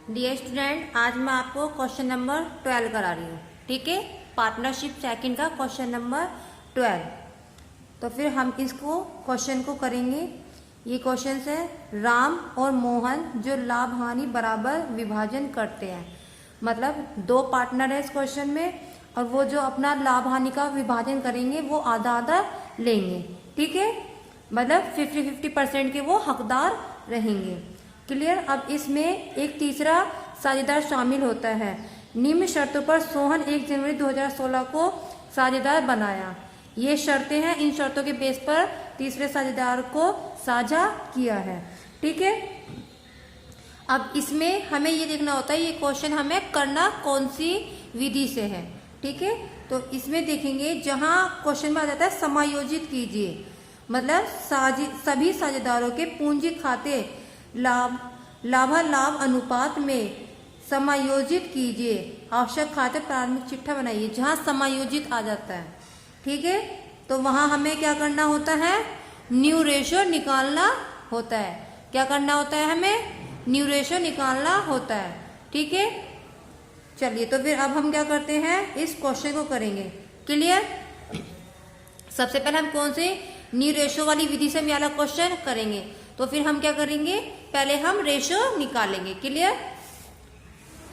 Dear student, आज मैं आपको क्वेश्चन नंबर 12 करा रही हूँ। ठीक है, पार्टनरशिप सेकंड का क्वेश्चन नंबर 12। तो फिर हम इसको क्वेश्चन को करेंगे। ये क्वेश्चन है राम और मोहन जो लाभ हानि बराबर विभाजन करते हैं। मतलब दो पार्टनर है इस क्वेश्चन में और वो जो अपना लाभ हानि का विभाजन करेंगे वो आधा आधा लेंगे। ठीक है, मतलब 50-50% के वो हकदार रहेंगे। क्लियर। अब इसमें एक तीसरा साझेदार शामिल होता है। निम्न शर्तों पर सोहन 1 जनवरी 2016 को साझेदार बनाया। ये शर्तें हैं, इन शर्तों के बेस पर तीसरे साझेदार को साझा किया है। ठीक है, अब इसमें हमें ये देखना होता है ये क्वेश्चन हमें करना कौन सी विधि से है। ठीक है, तो इसमें देखेंगे जहां क्वेश्चन में आ जाता है समायोजित कीजिए, मतलब सभी साझेदारों के पूंजी खाते लाभालाभ अनुपात में समायोजित कीजिए। आवश्यक खाते प्रारंभिक चिट्ठा बनाइए। जहां समायोजित आ जाता है, ठीक है, तो वहां हमें क्या करना होता है, न्यू रेशो निकालना होता है। क्या करना होता है, हमें न्यू रेशो निकालना होता है। ठीक है, चलिए तो फिर अब हम क्या करते हैं, इस क्वेश्चन को करेंगे। क्लियर। सबसे पहले हम कौन से न्यू रेशो वाली विधि से हम वाला क्वेश्चन करेंगे। तो फिर हम क्या करेंगे, पहले हम रेशो निकालेंगे। क्लियर।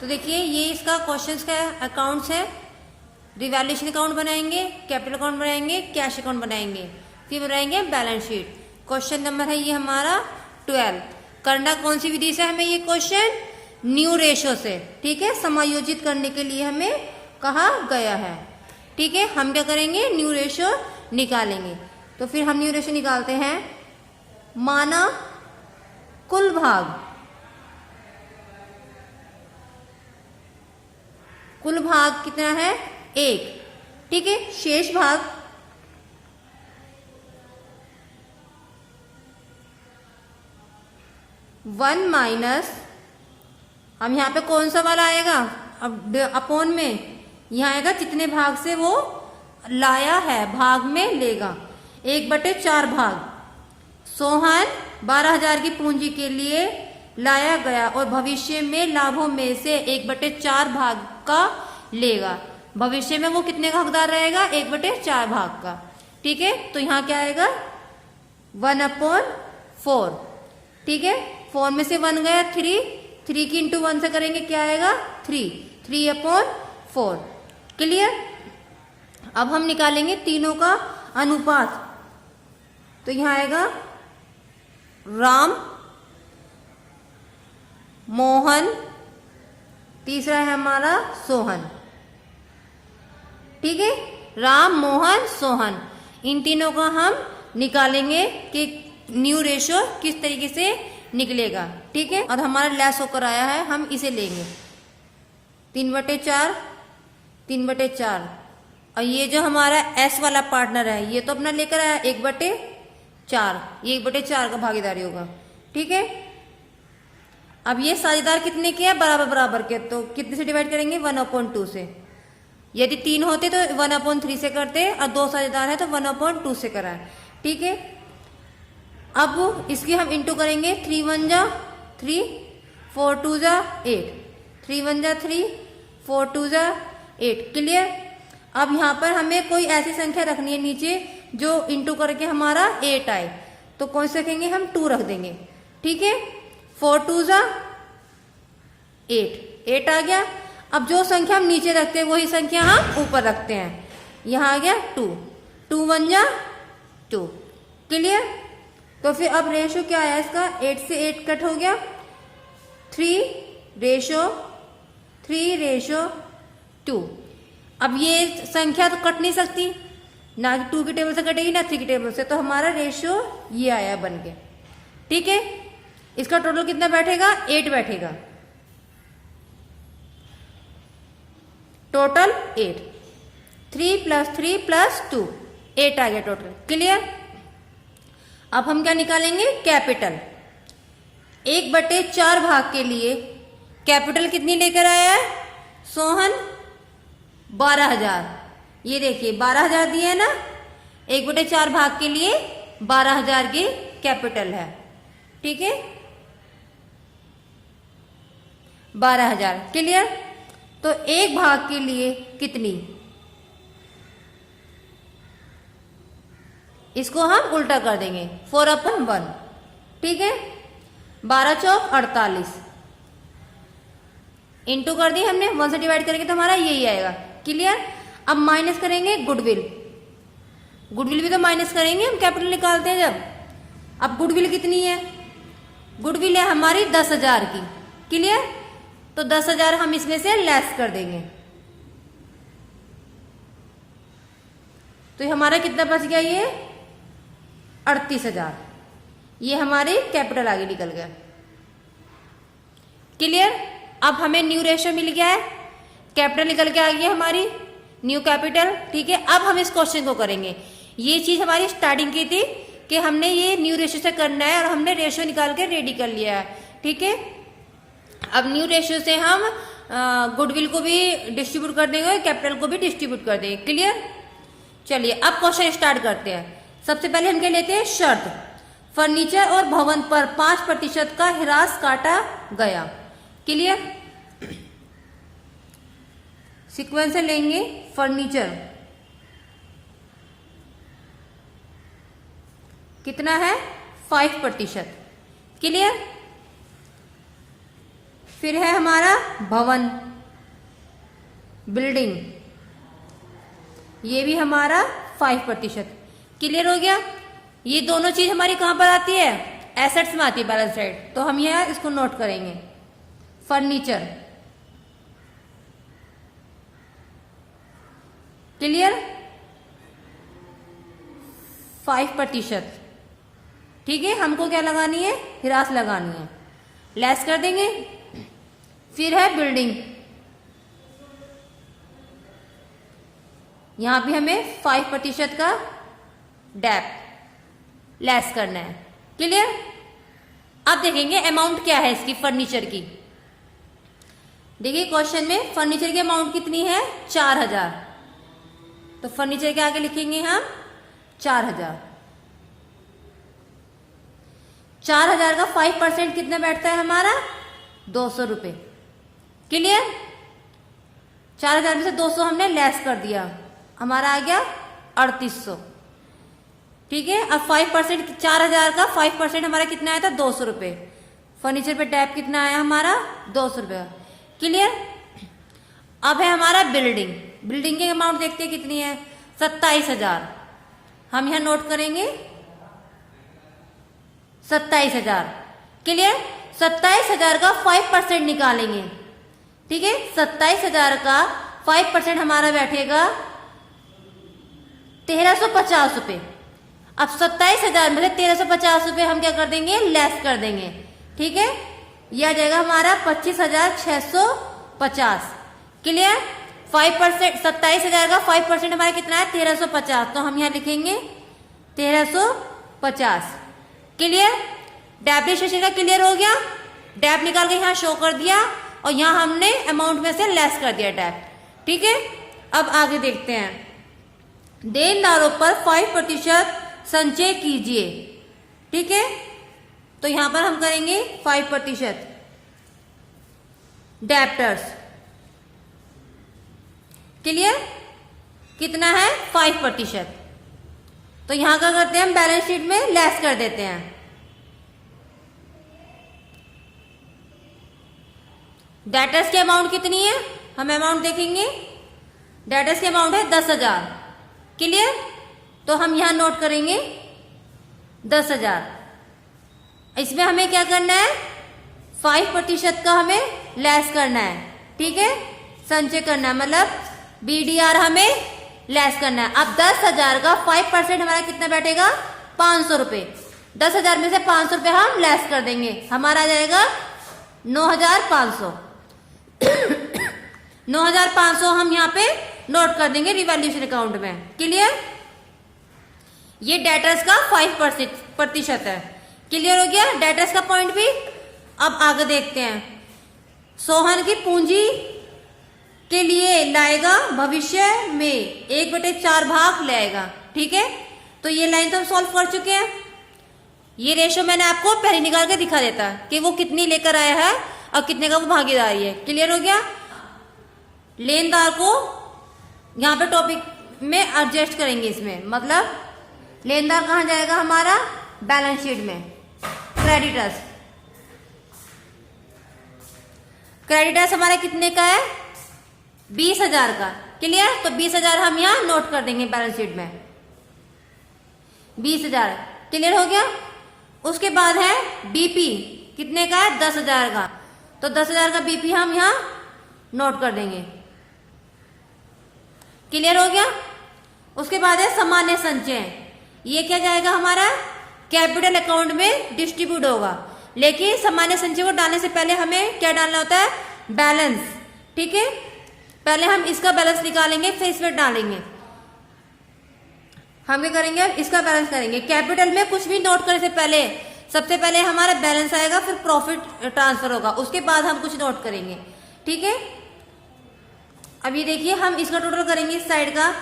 तो देखिए ये इसका क्वेश्चन का अकाउंट्स है। रिवैल्यूएशन अकाउंट बनाएंगे, कैपिटल अकाउंट बनाएंगे, कैश अकाउंट बनाएंगे, फिर बनाएंगे बैलेंस शीट। क्वेश्चन नंबर है ये हमारा 12। करना कौन सी विधि से हमें ये क्वेश्चन, न्यू रेशो से। ठीक है, समायोजित करने के लिए हमें कहा गया है। ठीक है, हम क्या करेंगे, न्यू रेशो निकालेंगे। तो फिर हम न्यू रेशो निकालते हैं। माना कुल भाग, कुल भाग कितना है, 1। ठीक है, शेष भाग 1 माइनस, हम यहाँ पे कौन सा वाला आएगा, अब अपॉन में यहाँ आएगा जितने भाग से वो लाया है भाग में लेगा, 1/4 भाग। सोहन 12,000 की पूंजी के लिए लाया गया और भविष्य में लाभों में से 1/4 भाग का लेगा। भविष्य में वो कितने का हकदार रहेगा, 1/4 भाग का। ठीक है, तो यहाँ क्या आएगा, 1/4। ठीक है, 4 में से 1 गया 3 की इंटू 1 से करेंगे क्या आएगा, 3/4। क्लियर। अब हम निकालेंगे तीनों का अनुपात। तो यहाँ आएगा राम, मोहन, तीसरा है हमारा सोहन। ठीक है, राम, मोहन, सोहन, इन तीनों का हम निकालेंगे कि न्यू रेशो किस तरीके से निकलेगा। ठीक है, और हमारा लेस होकर आया है, हम इसे लेंगे 3/4, 3/4। और ये जो हमारा एस वाला पार्टनर है ये तो अपना लेकर आया 1/4, ये 1/4 का भागीदारी होगा। ठीक है, अब ये साझेदार कितने के हैं, बराबर बराबर के, तो कितने से डिवाइड करेंगे, 1/2 से। यदि 3 होते तो 1/3 से करते, और 2 साझेदार है तो 1/2 से कराए। ठीक है, अब इसकी हम इंटू करेंगे, 3 1 जा 3, 4 2 जा 8, 3 1 जा 3, 4 2 जा 8। क्लियर। अब यहाँ पर हमें कोई ऐसी संख्या रखनी है नीचे जो इंटू करके हमारा 8 आए, तो कौन से रखेंगे, हम 2 रख देंगे। ठीक है, 4 2 जा 8 आ गया। अब जो संख्या हम नीचे रखते हैं वही संख्या हम ऊपर रखते हैं। यहाँ आ गया 2 1 जा 2। क्लियर। तो फिर अब रेशो क्या आया इसका, 8 से 8 कट हो गया, 3/2। अब ये संख्या तो कट नहीं सकती, ना 2 की टेबल से कटेगी ना 3 की टेबल से, तो हमारा रेशो ये आया बन के। ठीक है, इसका टोटल कितना बैठेगा, 8 बैठेगा, टोटल 8। 3 + 3 + 2 8 आ गया टोटल। क्लियर। अब हम क्या निकालेंगे, कैपिटल। 1/4 भाग के लिए कैपिटल कितनी लेकर आया है, सोहन 12,000। ये देखिए 12,000 दिया है ना, 1/4 भाग के लिए 12,000 की कैपिटल है। ठीक है, 12,000। क्लियर? तो एक भाग के लिए कितनी, इसको हम उल्टा कर देंगे 4/1। ठीक है, 12 चौक 48 इंटू कर दी हमने, 1 से डिवाइड करेंगे तो हमारा यही आएगा। क्लियर? अब माइनस करेंगे गुडविल, गुडविल भी तो माइनस करेंगे, हम कैपिटल निकालते हैं जब। अब गुडविल कितनी है, गुडविल है हमारी 10,000 की। क्लियर? तो 10,000 हम इसमें से लेस कर देंगे, तो ये हमारा कितना बच गया, ये 38,000। ये हमारी कैपिटल आगे निकल गया। क्लियर? अब हमें न्यू रेशियो मिल गया है, कैपिटल निकल के आ गई है हमारी, न्यू कैपिटल। ठीक है, अब हम इस क्वेश्चन को करेंगे। ये चीज हमारी स्टार्टिंग की थी कि हमने ये न्यू रेशियो से करना है और हमने रेशियो निकाल के रेडी कर लिया है। ठीक है, अब न्यू रेशियो से हम गुडविल को भी डिस्ट्रीब्यूट कर देंगे और कैपिटल को भी डिस्ट्रीब्यूट कर देंगे। क्लियर? चलिए अब क्वेश्चन स्टार्ट करते हैं। सबसे पहले हम क्या लेते हैं, शर्त। फर्नीचर और भवन पर 5% का ह्रास काटा गया। क्लियर? सीक्वेंस से लेंगे, फर्नीचर कितना है, 5%। क्लियर? फिर है हमारा भवन, बिल्डिंग, ये भी हमारा 5%। क्लियर हो गया? ये दोनों चीज हमारी कहां पर आती है, एसेट्स में आती है, बैलेंस शीट। तो हम यहां इसको नोट करेंगे, फर्नीचर। क्लियर? 5%। ठीक है, हमको क्या लगानी है, ह्रास लगानी है, लेस कर देंगे। फिर है बिल्डिंग, यहां भी हमें 5% का डेप लेस करना है। क्लियर? अब देखेंगे अमाउंट क्या है इसकी, फर्नीचर की। देखिए क्वेश्चन में फर्नीचर की अमाउंट कितनी है, 4,000। तो फर्नीचर के आगे लिखेंगे हम 4,000। 4,000 का 5% कितना बैठता है हमारा, 200 रुपए। क्लियर? 4,000 में से 200 हमने लेस कर दिया, हमारा आ गया 3800। ठीक है, अब 5%, 4,000 का 5% हमारा कितना आया था, 200 रुपए। फर्नीचर पे टैप कितना आया हमारा, 200 रुपए। क्लियर? अब है हमारा बिल्डिंग, बिल्डिंग की अमाउंट देखते हैं कितनी है, 27,000। हम यहां नोट करेंगे 27,000। क्लियर? 27,000 का 5% निकालेंगे। ठीक है, 27,000 का 5% हमारा बैठेगा 1,350 रुपए। अब 27,000 में से 1,350 रुपए हम क्या कर देंगे, लेस कर देंगे। ठीक है, यह आ जाएगा हमारा 25,650। क्लियर? 5%, 27,000 का 5% हमारा कितना है, 1,350। तो हम यहां लिखेंगे 1,350। क्लियर? डेप्रिसिएशन का क्लियर हो गया, डेप निकाल के यहां शो कर दिया और यहां हमने अमाउंट में से लेस कर दिया डेप। ठीक है, अब आगे देखते हैं। देनदारों पर 5% संचय कीजिए। ठीक है, तो यहां पर हम करेंगे 5%। Debtors, clear? कितना है, 5%। तो यहां क्या करते हैं, हम बैलेंस शीट में लेस कर देते हैं। डेटर्स की अमाउंट कितनी है, हम अमाउंट देखेंगे। डेटर्स की अमाउंट है 10,000। क्लियर? तो हम यहां नोट करेंगे 10,000। इसमें हमें क्या करना है, 5% का हमें लेस करना है। ठीक है, संचय करना है, मतलब BDR हमें लेस करना है। अब 10,000 का 5% हमारा कितना बैठेगा, 500 रुपए। 10,000 में से 500 रुपए हम लेस कर देंगे, हमारा आ जाएगा 9,500। 9,500 हम यहाँ पे नोट कर देंगे रिवैल्यूएशन अकाउंट में। क्लियर? ये डेटर्स का 5% है। क्लियर हो गया डेटर्स का पॉइंट भी। अब आगे देखते हैं, सोहन की पूंजी के लिए लाएगा, भविष्य में 1/4 भाग लाएगा। ठीक है, तो ये लाइन तो हम सॉल्व कर चुके हैं। ये रेशो मैंने आपको पहले निकाल के दिखा देता कि वो कितनी लेकर आया है और कितने का वो भागीदारी है। क्लियर हो गया। लेनदार को यहाँ पे टॉपिक में एडजस्ट करेंगे इसमें, मतलब लेनदार कहाँ जाएगा हमारा, बैलेंस शीट में। क्रेडिटर्स, क्रेडिटर्स हमारा कितने का है, 20,000 का। क्लियर। तो 20,000 हम यहाँ नोट कर देंगे बैलेंस शीट में, 20,000। क्लियर हो गया। उसके बाद है बीपी, कितने का है, 10,000 का। तो 10,000 का बीपी हम यहाँ नोट कर देंगे। क्लियर हो गया। उसके बाद है सामान्य संचय, ये क्या जाएगा हमारा, कैपिटल अकाउंट में डिस्ट्रीब्यूट होगा। लेकिन सामान्य संचय को डालने से पहले हमें क्या डालना होता है, बैलेंस। ठीक है, पहले हम इसका बैलेंस निकालेंगे फिर इसमें डालेंगे। हम क्या करेंगे, इसका बैलेंस करेंगे। कैपिटल में कुछ भी नोट करने से पहले सबसे पहले हमारा बैलेंस आएगा, फिर प्रॉफिट ट्रांसफर होगा, उसके बाद हम कुछ नोट करेंगे। ठीक है। अब ये देखिए हम इसका टोटल करेंगे इस साइड का,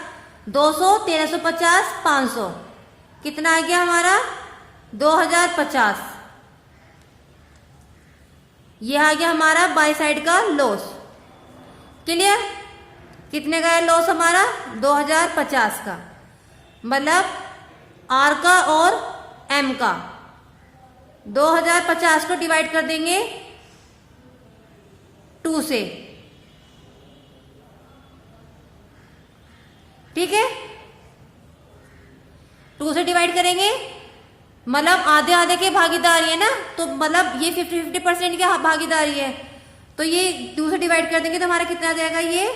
200, 1350, 500, कितना आ गया हमारा, 2050। ये आ गया हमारा बाई साइड का लॉस। क्लियर। कितने का है लॉस हमारा, 2050 का। मतलब आर का और एम का 2050 को डिवाइड कर देंगे 2 से। ठीक है, 2 से डिवाइड करेंगे, मतलब आधे आधे की भागीदारी है ना, तो मतलब ये 50-50% की भागीदारी है। तो ये 2 से डिवाइड कर देंगे तो हमारा कितना आ जाएगा, ये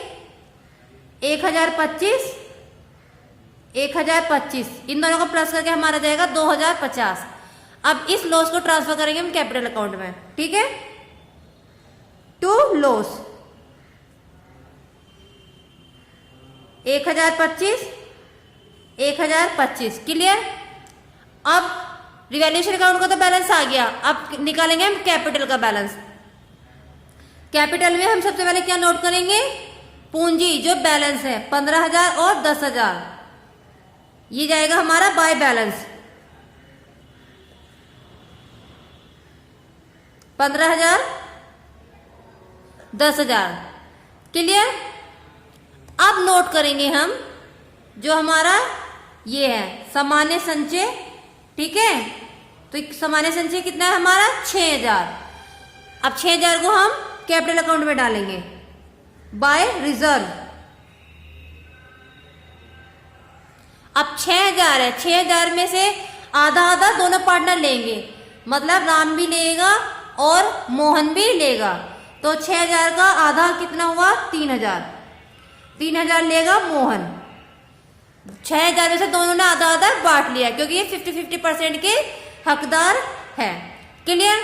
1025, 1025, इन दोनों को प्लस करके हमारा जाएगा 2050। अब इस लॉस को ट्रांसफर करेंगे हम कैपिटल अकाउंट में। ठीक है, टू लॉस 1025, 1025। क्लियर। अब रिवैल्यूएशन अकाउंट का तो बैलेंस आ गया, अब निकालेंगे हम कैपिटल का बैलेंस। कैपिटल में हम सबसे पहले क्या नोट करेंगे, पूंजी जो बैलेंस है 15,000 और 10,000, ये जाएगा हमारा बाय बैलेंस। 15,000, 10,000। क्लियर। अब नोट करेंगे हम जो हमारा ये है सामान्य संचय। ठीक है, तो सामान्य संचय कितना है हमारा, 6,000। अब 6,000 को हम कैपिटल अकाउंट में डालेंगे बाय रिजर्व। अब 6,000 है, 6,000 में से आधा आधा दोनों पार्टनर लेंगे, मतलब राम भी लेगा और मोहन भी लेगा। तो 6,000 का आधा कितना हुआ, 3,000, 3,000 लेगा मोहन। 6,000 में से दोनों ने आधा आधा बांट लिया, क्योंकि ये 50-50% के हकदार है। क्लियर।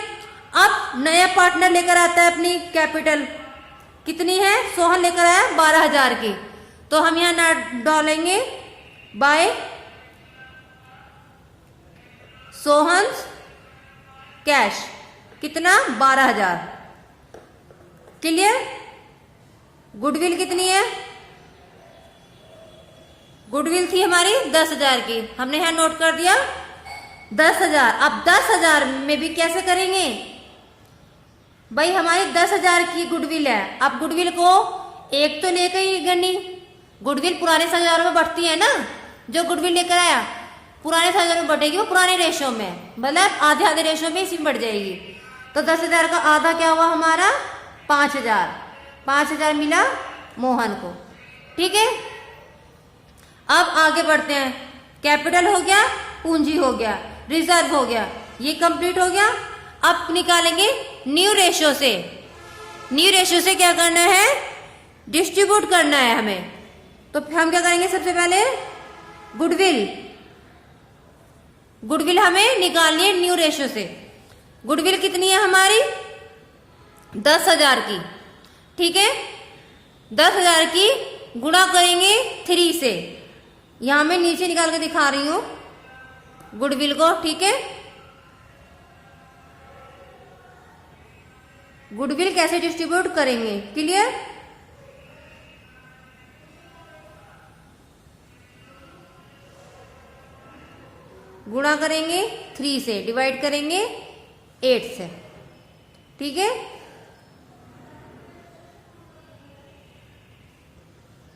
अब नया पार्टनर लेकर आता है अपनी कैपिटल, कितनी है, सोहन लेकर आया 12,000 की। तो हम यहां डालेंगे बाय सोहन कैश, कितना, 12,000। क्लियर। गुडविल कितनी है, गुडविल थी हमारी 10,000 की, हमने यहां नोट कर दिया 10,000। अब 10,000 में भी कैसे करेंगे भाई, हमारी 10,000 की गुडविल है। अब गुडविल को एक तो लेकर ही गनी, गुडविल पुराने 10,000 में बढ़ती है ना, जो गुडविल लेकर आया पुराने 10,000 में बढ़ेगी, वो पुराने रेशो में, मतलब आधे आधे रेशो में इसी में बढ़ जाएगी। तो 10,000 का आधा क्या हुआ हमारा, 5,000, 5,000 मिला मोहन को। ठीक है। अब आगे बढ़ते हैं, कैपिटल हो गया, पूंजी हो गया, रिजर्व हो गया, ये कंप्लीट हो गया। अब निकालेंगे न्यू रेशो से। न्यू रेशो से क्या करना है, डिस्ट्रीब्यूट करना है हमें। तो हम क्या करेंगे, सबसे पहले गुडविल, गुडविल हमें निकालनी है न्यू रेशो से। गुडविल कितनी है हमारी, 10,000 की। ठीक है, 10,000 की गुणा करेंगे 3 से। यहां मैं नीचे निकाल के दिखा रही हूं गुडविल को। ठीक है, गुडविल कैसे डिस्ट्रीब्यूट करेंगे। क्लियर। गुणा करेंगे 3 से, डिवाइड करेंगे 8 से। ठीक है,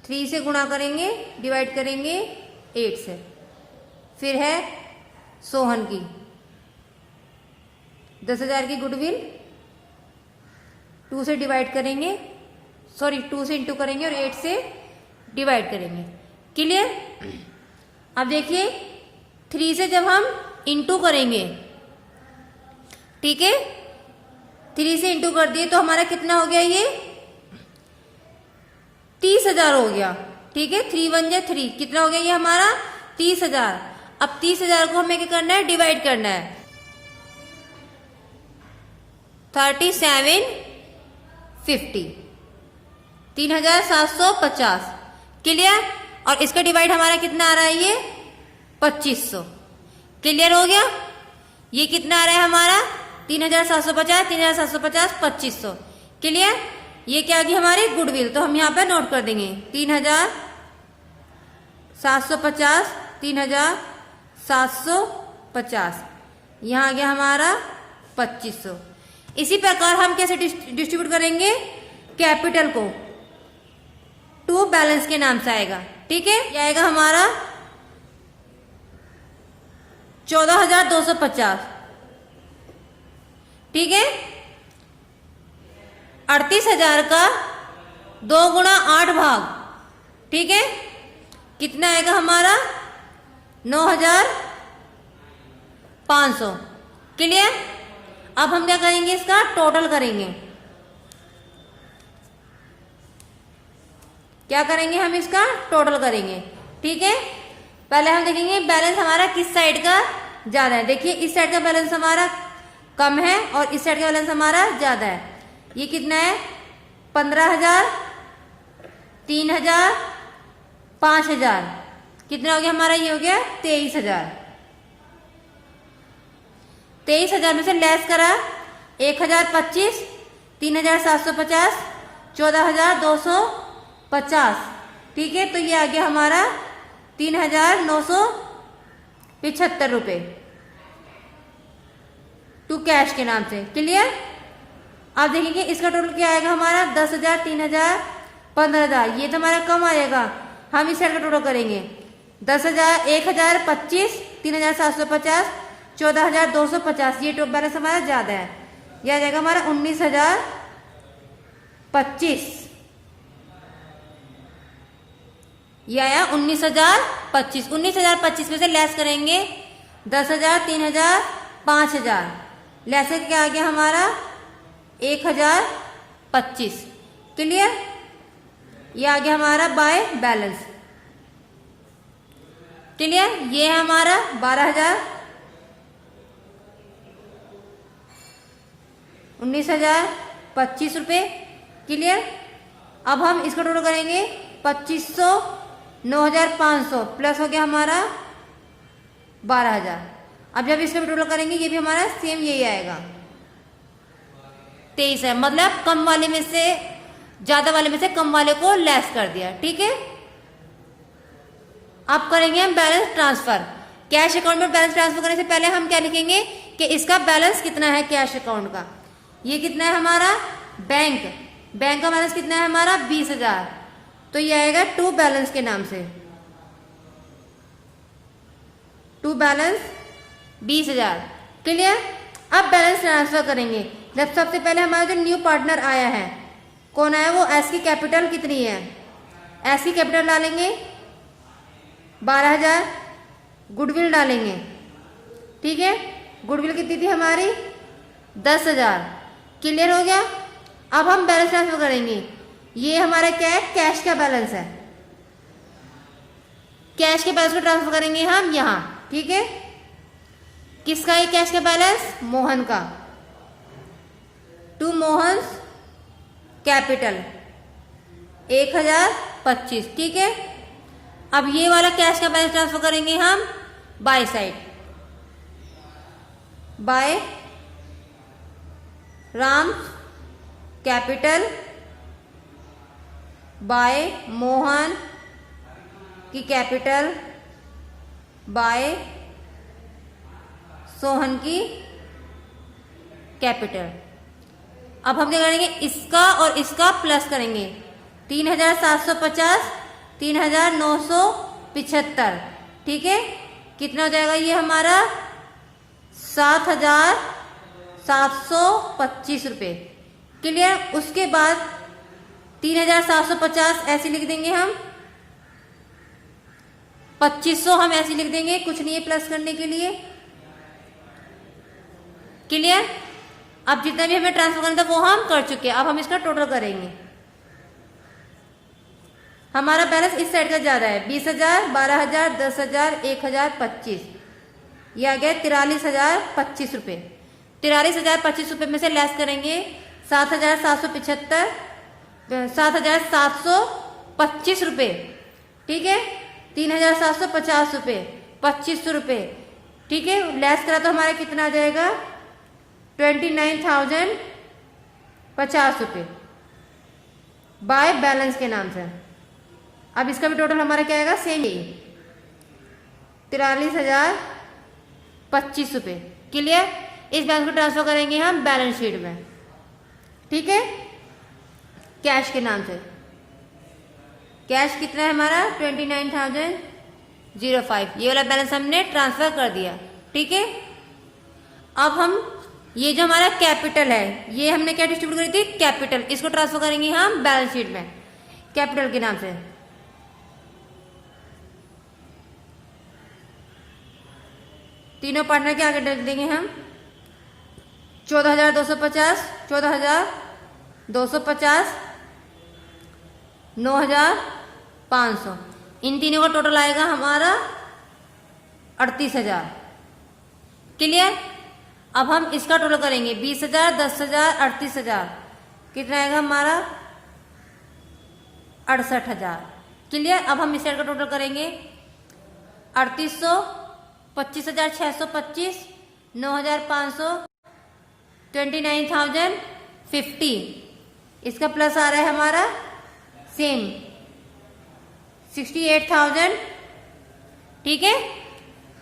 3 से गुणा करेंगे, डिवाइड करेंगे 8 से। फिर है सोहन की 10,000 की गुडविल, 2 से डिवाइड करेंगे, 2 से इंटू करेंगे और 8 से डिवाइड करेंगे। क्लियर? अब देखिए 3 से जब हम इंटू करेंगे, ठीक है, 3 से इंटू कर दिए तो हमारा कितना हो गया, ये 30,000 हो गया। ठीक है, 3 1 जा 3, कितना हो गया ये हमारा 30,000। अब 30,000 को हमें क्या करना है, डिवाइड करना है 3750, 3750। क्लियर? और इसका डिवाइड हमारा कितना आ रहा है, ये 2500। क्लियर हो गया? ये कितना आ रहा है हमारा 3750, 3750, 2500। क्लियर? ये क्या आ गई हमारी गुडविल, तो हम यहाँ पे नोट कर देंगे 3750, 3750, यहाँ आ गया हमारा 2500। इसी प्रकार हम कैसे डिस्ट्रीब्यूट करेंगे, कैपिटल को टू बैलेंस के नाम से आएगा। ठीक है, ये आएगा हमारा 14,250। ठीक है, 38,000 का 2 गुणा 8 भाग, ठीक है, कितना आएगा हमारा 9,500। क्लियर? अब हम क्या करेंगे, इसका टोटल करेंगे। क्या करेंगे, हम इसका टोटल करेंगे। ठीक है, पहले हम देखेंगे बैलेंस हमारा किस साइड का ज्यादा है। देखिए इस साइड का बैलेंस हमारा कम है और इस साइड का बैलेंस हमारा ज्यादा है। ये कितना है, 15,000, 3,000, 5,000, कितना हो गया हमारा, ये हो गया 23,000। 23,000 में से लेस करा 1,025, 3,750, 14,250। ठीक है, तो ये आ गया हमारा 3,975 रुपये टू कैश के नाम से। क्लियर? आप देखेंगे इसका टोटल क्या आएगा हमारा 10,000, 3,000, 15,000। ये तो हमारा कम आएगा, हम इस साइड का टोटल करेंगे 10,000, 1,025, 3,750, 14,250। ये टोटल बैलेंस हमारा ज्यादा है, यह आ जाएगा हमारा 19,025। ये आया 19,025। 19,025 में से लेस करेंगे 10,000, 3,000, 5,000, लेस क्या आ गया हमारा 1,025। क्लियर? ये आ गया हमारा बाय बैलेंस। क्लियर? ये है हमारा 19,025 रुपये। क्लियर? अब हम इसको टोटल करेंगे 2,500, 9,500 प्लस हो गया हमारा 12,000। अब जब इसका टोटल करेंगे ये भी हमारा सेम यही आएगा 23 है, मतलब कम वाले में से ज्यादा वाले में से कम वाले को लेस कर दिया। ठीक है, अब करेंगे हम बैलेंस ट्रांसफर। कैश अकाउंट में बैलेंस ट्रांसफर करने से पहले हम क्या लिखेंगे कि इसका बैलेंस कितना है कैश अकाउंट का। ये कितना है हमारा बैंक का बैलेंस कितना है हमारा 20,000, तो ये आएगा टू बैलेंस के नाम से, टू बैलेंस 20,000। क्लियर? अब बैलेंस ट्रांसफर करेंगे। जब सबसे पहले हमारा जो न्यू पार्टनर आया है, कौन आया, वो एस की कैपिटल कितनी है, एस की कैपिटल डालेंगे 12,000, गुडविल डालेंगे। ठीक है, गुडविल कितनी थी हमारी 10,000। क्लियर हो गया? अब हम बैलेंस ट्रांसफर करेंगे। ये हमारा क्या है, कैश का बैलेंस है, कैश के बैलेंस को ट्रांसफर करेंगे हम यहां। ठीक है, किसका है कैश का बैलेंस, मोहन का, टू मोहन कैपिटल 1,025। ठीक है, अब ये वाला कैश का बैलेंस ट्रांसफर करेंगे हम by side, by Ram capital by Mohan की कैपिटल बाय सोहन की कैपिटल। अब हम क्या करेंगे, इसका और इसका प्लस करेंगे 3,750 3,975। ठीक है, कितना हो जाएगा ये हमारा 7,725 रुपये। क्लियर। उसके बाद 3,750 ऐसे लिख देंगे हम, 2,500 हम ऐसे लिख देंगे, कुछ नहीं है प्लस करने के लिए। क्लियर। अब जितना भी हमें ट्रांसफर करना था वो हम कर चुके हैं, अब हम इसका टोटल करेंगे। हमारा बैलेंस इस साइड का ज्यादा है, 20,000, 12,000, 10,000, 1,000, 25, ये आ गया 43,025 रुपये। 43,025 रुपये में से लेस करेंगे 7,775, 7,725 रुपये। ठीक है, 3,750 रुपये, 2,500 रुपये। ठीक है, लेस करा तो हमारा कितना आ जाएगा 29,050 रुपये बाय बैलेंस के नाम से। अब इसका भी टोटल हमारा क्या आएगा, सेम ही 43,025 रुपये। क्लियर। इस बैंक को ट्रांसफर करेंगे हम बैलेंस शीट में। ठीक है, कैश के नाम से। कैश कितना है हमारा 29,005, ये वाला बैलेंस हमने ट्रांसफर कर दिया। ठीक है, अब हम ये जो हमारा कैपिटल है ये हमने क्या डिस्ट्रीब्यूट करी थी, कैपिटल, इसको ट्रांसफर करेंगे हम बैलेंस शीट में कैपिटल के नाम से। तीनों पार्टनर के आगे डाल देंगे हम 14,250, 14,250, 9,500, इन तीनों का टोटल आएगा हमारा 38,000। क्लियर। अब हम इसका टोटल करेंगे 20,000, 10,000, 38,000, कितना आएगा हमारा 68,000। क्लियर। अब हम इस साइड का टोटल करेंगे 3,800, 25,625, 9,500, 29,050, इसका प्लस आ रहा है हमारा सेम 68,000। ठीक है,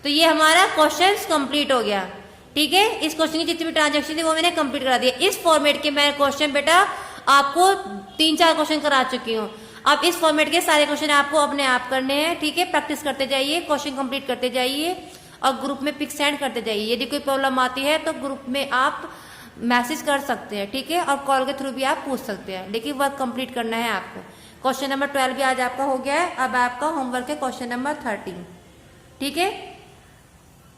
तो ये हमारा क्वेश्चन कंप्लीट हो गया। ठीक है, इस क्वेश्चन की जितनी भी ट्रांजेक्शन थी वो मैंने कंप्लीट करा दिया। इस फॉर्मेट के मैं क्वेश्चन बेटा आपको 3-4 क्वेश्चन करा चुकी हूँ। अब इस फॉर्मेट के सारे क्वेश्चन आपको अपने आप करने हैं। ठीक है, प्रैक्टिस करते जाइए, क्वेश्चन कंप्लीट करते जाइए और ग्रुप में पिक सेंड करते जाइए। यदि कोई प्रॉब्लम आती है तो ग्रुप में आप मैसेज कर सकते हैं। ठीक है, और कॉल के थ्रू भी आप पूछ सकते हैं, लेकिन वर्क कंप्लीट करना है आपको। क्वेश्चन नंबर 12 भी आज आपका हो गया है। अब आपका होमवर्क है क्वेश्चन नंबर 13। ठीक है,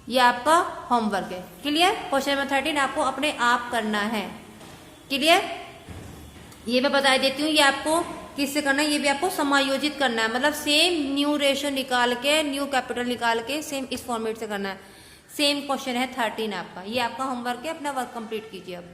ये आपका होमवर्क है। क्लियर। क्वेश्चन नंबर 13 आपको अपने आप करना है। क्लियर। ये मैं बता देती हूँ, ये आपको किससे करना है, ये भी आपको समायोजित करना है, मतलब सेम न्यू रेशो निकाल के, न्यू कैपिटल निकाल के सेम इस फॉर्मेट से करना है। सेम क्वेश्चन है 13 आपका, ये आपका होमवर्क है, अपना वर्क कंप्लीट कीजिए अब।